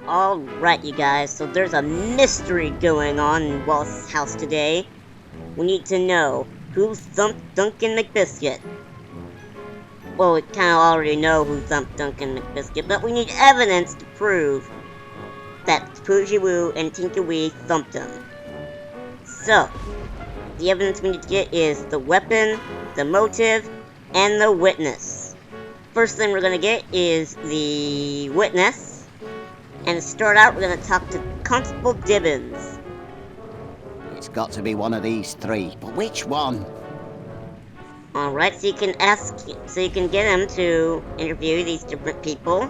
Alright, you guys, so there's a mystery going on in Wallace's house today. We need to know who thumped Duncan McBiscuit. Well, we kind of already know who thumped Duncan McBiscuit, but we need evidence to prove that Poogie and Tinkie thumped him. So, the evidence we need to get is the weapon, the motive, and the witness. First thing we're gonna get is the witness. And to start out, we're going to talk to Constable Dibbins. It's got to be one of these three, but which one? Alright, so you can get him to interview these different people.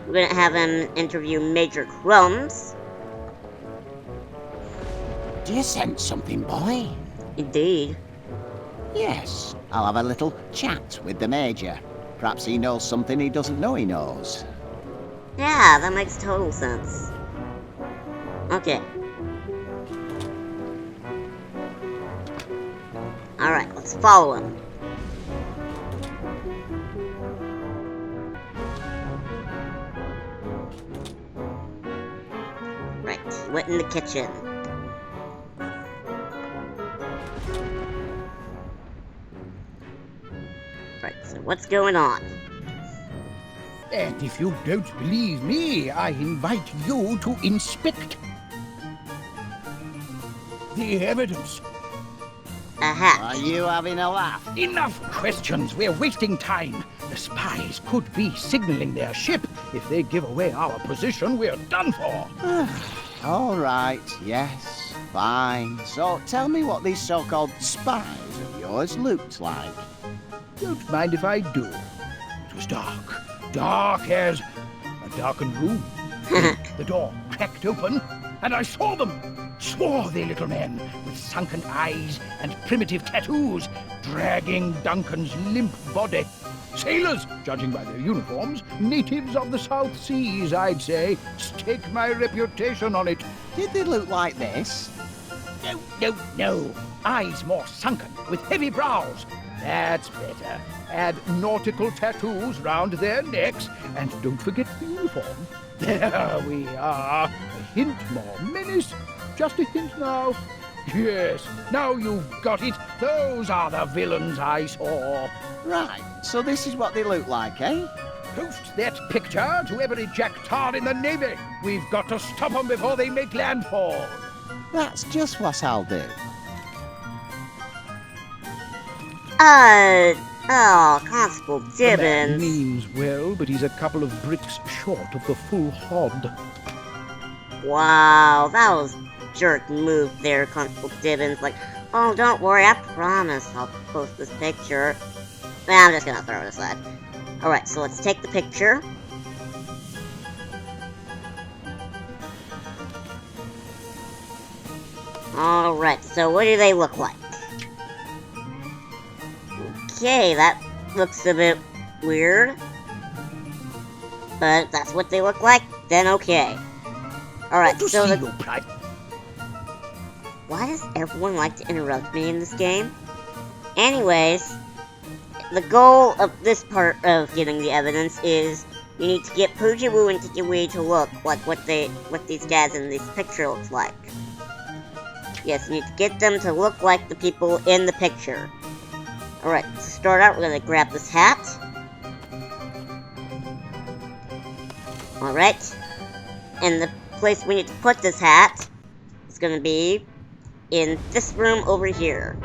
We're going to have him interview Major Crums. Do you sense something, boy? Indeed. Yes, I'll have a little chat with the Major. Perhaps he knows something he doesn't know he knows. Yeah, that makes total sense. Okay. Alright, let's follow him. Right, he went in the kitchen. Right, so what's going on? And if you don't believe me, I invite you to inspect the evidence. Aha. Are you having a laugh? Enough questions. We're wasting time. The spies could be signaling their ship. If they give away our position, we're done for. All right, yes, fine. So tell me what these so-called spies of yours looked like. Don't mind if I do. It was dark. Dark as a darkened room. The door cracked open, and I saw them. Swarthy little men with sunken eyes and primitive tattoos, dragging Duncan's limp body. Sailors, judging by their uniforms. Natives of the South Seas, I'd say. Stake my reputation on it. Did they look like this? No. Eyes more sunken, with heavy brows. That's better. Add nautical tattoos round their necks, and don't forget the uniform. There we are. A hint more menace. Just a hint now. Yes, now you've got it. Those are the villains I saw. Right, so this is what they look like, eh? Post that picture to every jack-tar in the Navy. We've got to stop them before they make landfall. That's just what I'll do. Constable The man Dibbins. means well, but he's a couple of bricks short of the full hod. Wow, that was a jerk move there, Constable Dibbins. Like, oh, don't worry, I promise I'll post this picture. Nah, I'm just gonna throw it aside. Alright, so let's take the picture. Alright, so what do they look like? Okay, that looks a bit weird. But if that's what they look like, then okay. Alright, so why does everyone like to interrupt me in this game? Anyways, the goal of this part of getting the evidence is you need to get Poogie and Tinkie to look like what these guys in this picture looks like. Yes, you need to get them to look like the people in the picture. Alright, to start out, we're gonna grab this hat. Alright. And the place we need to put this hat is gonna be in this room over here.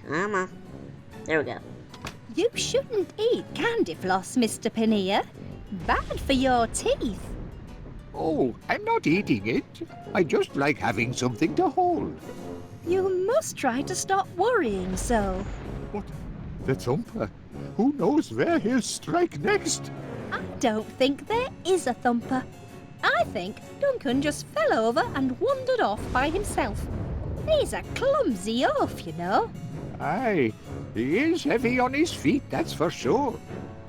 Come on. There we go. You shouldn't eat candy floss, Mr. Paneer. Bad for your teeth. Oh, I'm not eating it. I just like having something to hold. You must try to stop worrying so. What? The thumper? Who knows where he'll strike next? I don't think there is a thumper. I think Duncan just fell over and wandered off by himself. He's a clumsy oaf, you know. Aye, he is heavy on his feet, that's for sure.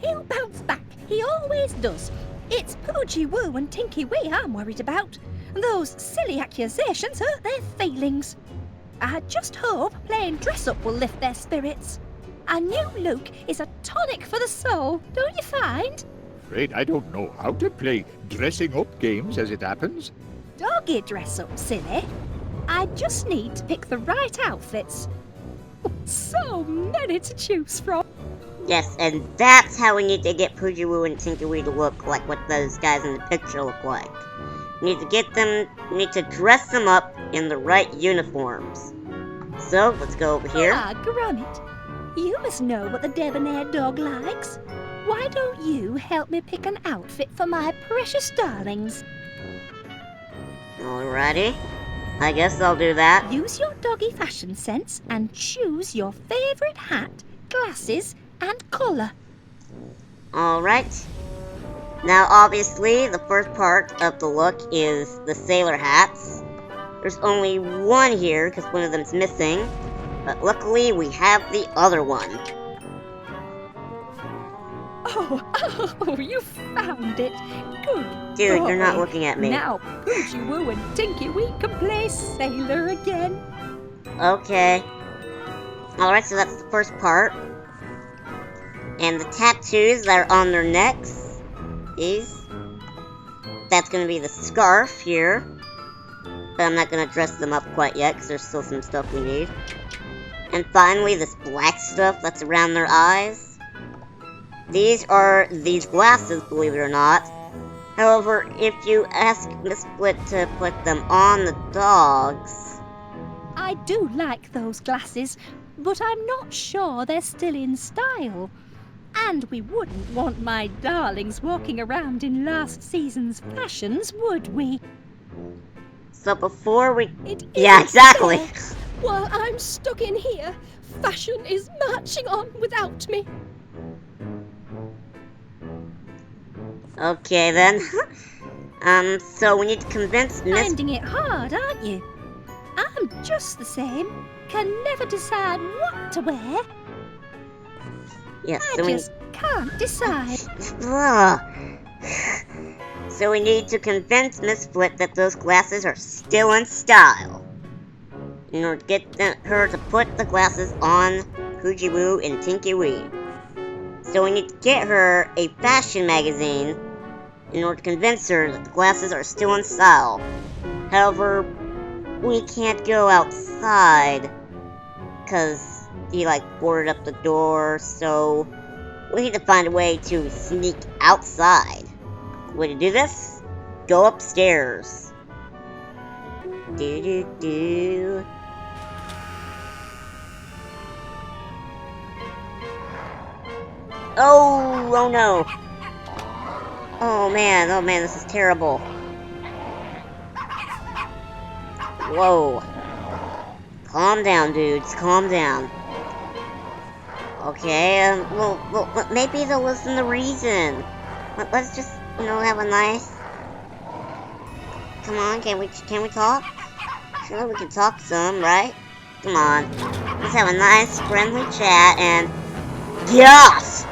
He'll bounce back. He always does. It's Poogie and Tinkie I'm worried about. Those silly accusations hurt their feelings. I just hope playing dress-up will lift their spirits. A new look is a tonic for the soul, don't you find? Afraid I don't know how to play dressing up games as it happens. Doggy dress up, silly. I just need to pick the right outfits. So many to choose from. Yes, and that's how we need to get Poogie and Tinkie to look like what those guys in the picture look like. We need to dress them up in the right uniforms. So, let's go over here. Ah, Gromit, you must know what the debonair dog likes. Why don't you help me pick an outfit for my precious darlings? Alrighty. I guess I'll do that. Use your doggy fashion sense and choose your favourite hat, glasses, and colour. Alright. Now, obviously, the first part of the look is the sailor hats. There's only one here, because one of them's missing. But luckily, we have the other one. Oh, you found it. Good. Dude, you're not boy. looking at me. Now, Poogie Woo and Tinky Wee can play sailor again. Okay. Alright, so that's the first part. And the tattoos that are on their necks, that's gonna be the scarf here. But I'm not gonna dress them up quite yet, because there's still some stuff we need. And finally, this black stuff that's around their eyes. These are these glasses, believe it or not. However, if you ask Miss Split to put them on the dogs... I do like those glasses, but I'm not sure they're still in style. And we wouldn't want my darlings walking around in last season's fashions, would we? So before we... It Yeah, isn't exactly. fair. While I'm stuck in here, fashion is marching on without me. Okay then. So we need to convince Miss... Finding it hard, aren't you? I'm just the same. Can never decide what to wear. Yes, I so just can't decide. Ugh. So we need to convince Miss Split that those glasses are still in style. In order to get her to put the glasses on Poogie Woo and Tinky Wee. So we need to get her a fashion magazine in order to convince her that the glasses are still in style. However, we can't go outside because he boarded up the door, so we need to find a way to sneak outside. The way to do this? Go upstairs. Do. Oh no. Oh man, this is terrible. Whoa. Calm down, dudes, calm down. Okay, well, maybe they'll listen to reason. Let's just, have a nice... Come on, can we talk? Sure, we can talk some, right? Come on. Let's have a nice, friendly chat and... Yes!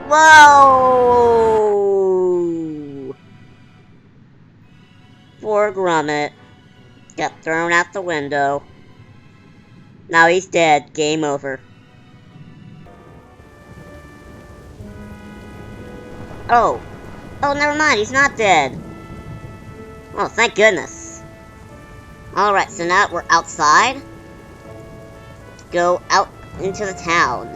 Whoa! Poor Gromit. Got thrown out the window. Now he's dead. Game over. Oh, never mind. He's not dead. Oh, thank goodness. Alright, so now we're outside. Go out into the town.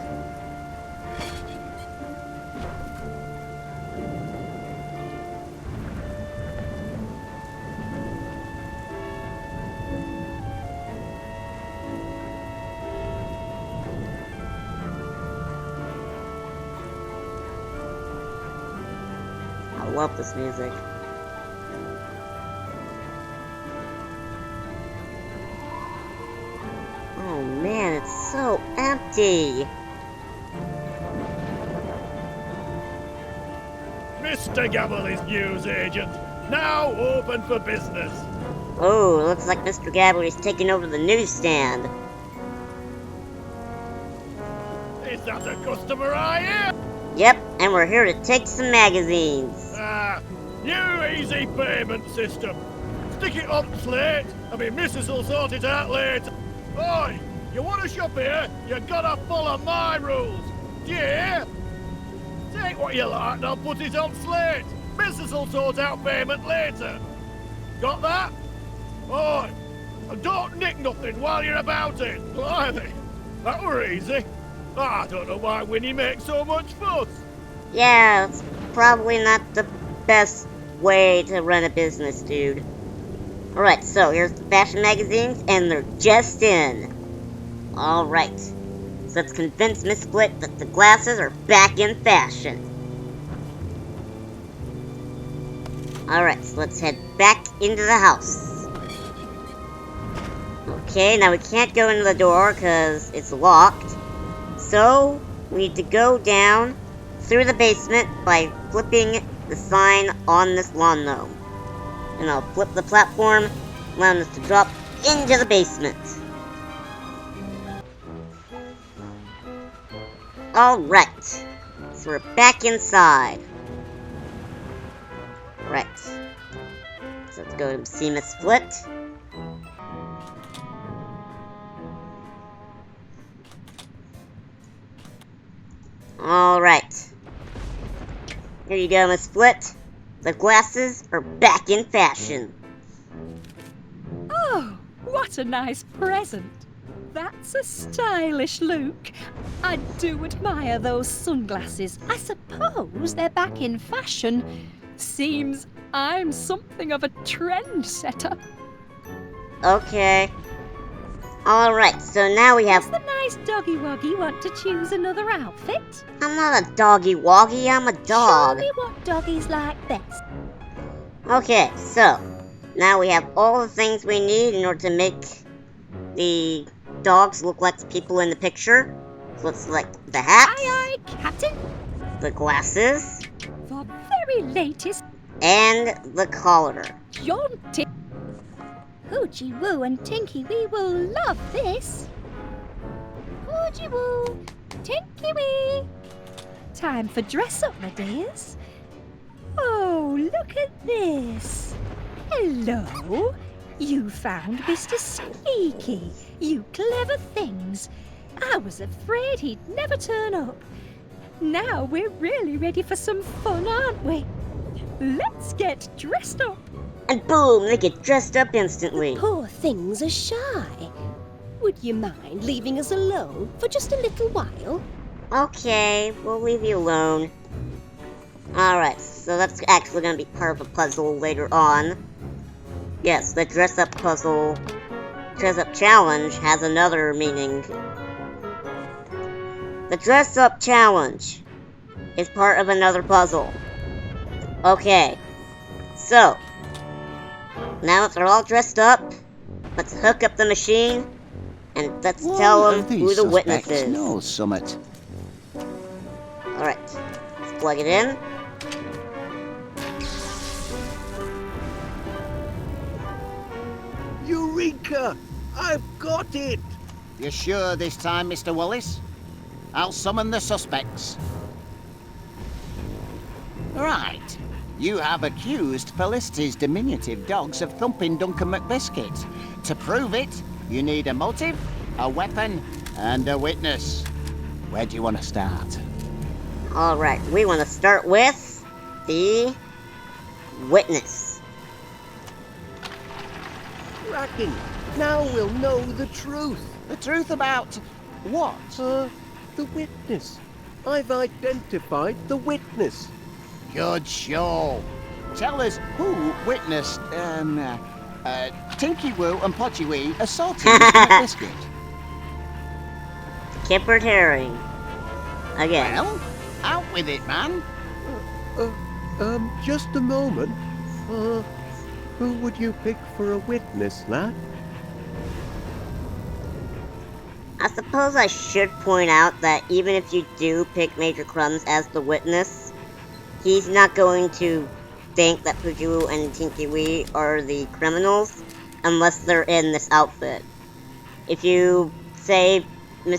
I love this music. Oh man, it's so empty. Mr. Gabble is news agent. Now open for business. Oh, looks like Mr. Gabble is taking over the newsstand. Is that a customer I hear? Yep, and we're here to take some magazines. New easy payment system. Stick it on slate, and my missus will sort it out later. Oi, You want to shop here, you gotta follow my rules. Do you hear? Take what you like and I'll put it on slate. Business will sort out payment later. Got that? Oi, and don't nick nothing while you're about it. Blimey, that were easy. I don't know why Winnie makes so much fuss. Yeah, it's probably not the best way to run a business, dude. Alright, so here's the fashion magazines, and they're just in. Alright, so let's convince Miss Split that the glasses are back in fashion. Alright, so let's head back into the house. Okay, now we can't go into the door because it's locked. So, we need to go down through the basement by flipping the sign on this lawn gnome. And I'll flip the platform, allowing us to drop into the basement. Alright, so we're back inside. Right. So let's go to see Miss Split. Alright. Here you go, Miss Split. The glasses are back in fashion. Oh, what a nice present. That's a stylish look. I do admire those sunglasses. I suppose they're back in fashion. Seems I'm something of a trendsetter. Okay. Alright, so now we have... Does the nice doggy woggy want to choose another outfit? I'm not a doggy woggy, I'm a dog. Show me what doggies like best. Okay, so now we have all the things we need in order to make the dogs look like the people in the picture. So let's select the hat, Aye, aye, Captain. the glasses, The very latest and the collar. jaunty. Poogie Woo and Tinkie Wee will love this. Poogie Woo, Tinkie Wee. Time for dress up, my dears. Oh, look at this. Hello. You found Mr. Squeaky. You clever things. I was afraid he'd never turn up. Now we're really ready for some fun, aren't we? Let's get dressed up. And boom, they get dressed up instantly. Poor things are shy. Would you mind leaving us alone for just a little while? Okay, we'll leave you alone. Alright, so that's actually going to be part of a puzzle later on. Yes, the dress-up puzzle, dress-up challenge has another meaning. The dress-up challenge is part of another puzzle. Okay, so, now that they're all dressed up, let's hook up the machine, and let's tell them who the witness is. knows summit. Alright, let's plug it in. Eureka! I've got it! You sure this time, Mr. Wallace? I'll summon the suspects. Right. You have accused Felicity's diminutive dogs of thumping Duncan McBiscuit. To prove it, you need a motive, a weapon, and a witness. Where do you want to start? Alright, we want to start with the witness. Cracking! Now we'll know the truth. The truth about what? The witness. I've identified the witness. Good show. Tell us who witnessed, Tinky Woo and Podgy Wee assaulting Mr. McBiscuit. Kippered herring. Again. Well, out with it, man. Just a moment. Who would you pick for a witness, lad? I suppose I should point out that even if you do pick Major Crumbs as the witness, he's not going to think that Poogie and Tinky Wee are the criminals unless they're in this outfit. If you say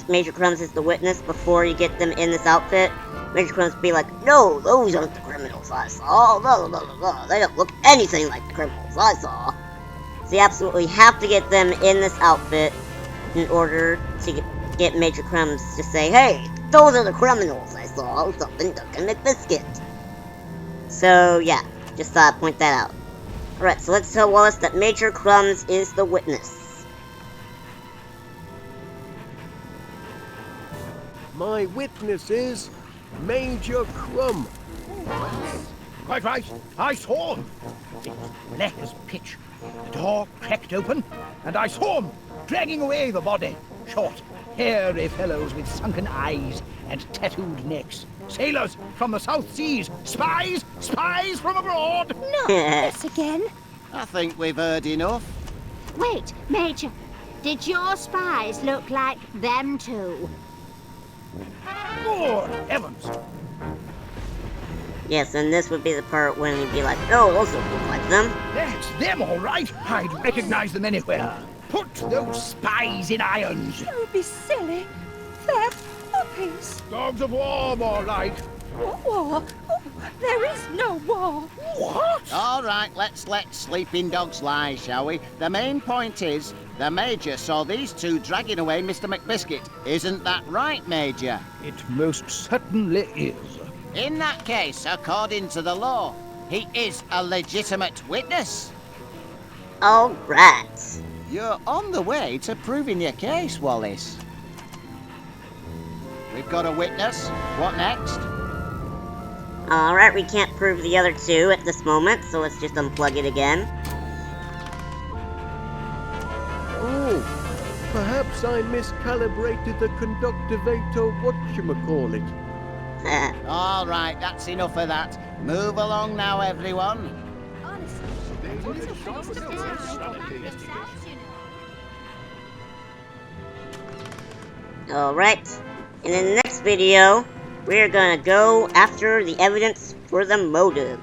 Major Crumbs is the witness before you get them in this outfit, Major Crumbs will be like, no, those aren't the criminals I saw, blah, blah, blah, blah. They don't look anything like the criminals I saw. So you absolutely have to get them in this outfit in order to get Major Crum to say, hey, those are the criminals I saw thumping Duncan McBiscuit. So, yeah, just thought I'd point that out. Alright, so let's tell Wallace that Major Crumbs is the witness. My witness is Major Crum. Quite right. I saw him. It was black as pitch. The door cracked open, and I saw him dragging away the body. Short, hairy fellows with sunken eyes and tattooed necks. Sailors from the South Seas. Spies! Spies from abroad! Not this again. I think we've heard enough. Wait, Major, did your spies look like them two? Good heavens! Yes, and this would be the part when he'd be like, oh, those don't look like them. That's them, all right. I'd recognize them anywhere. Put those spies in irons. Don't be silly. They're puppies. Dogs of war, more like. What war? Oh, there is no war. What? All right, let's let sleeping dogs lie, shall we? The main point is, the Major saw these two dragging away Mr. McBiscuit. Isn't that right, Major? It most certainly is. In that case, according to the law, he is a legitimate witness. Alright. You're on the way to proving your case, Wallace. We've got a witness. What next? Alright, we can't prove the other two at this moment, so let's just unplug it again. Oh, perhaps I miscalibrated the conductivator whatchamacallit. All right, that's enough of that. Move along now, everyone. Alright, in the next video, we're gonna go after the evidence for the motive.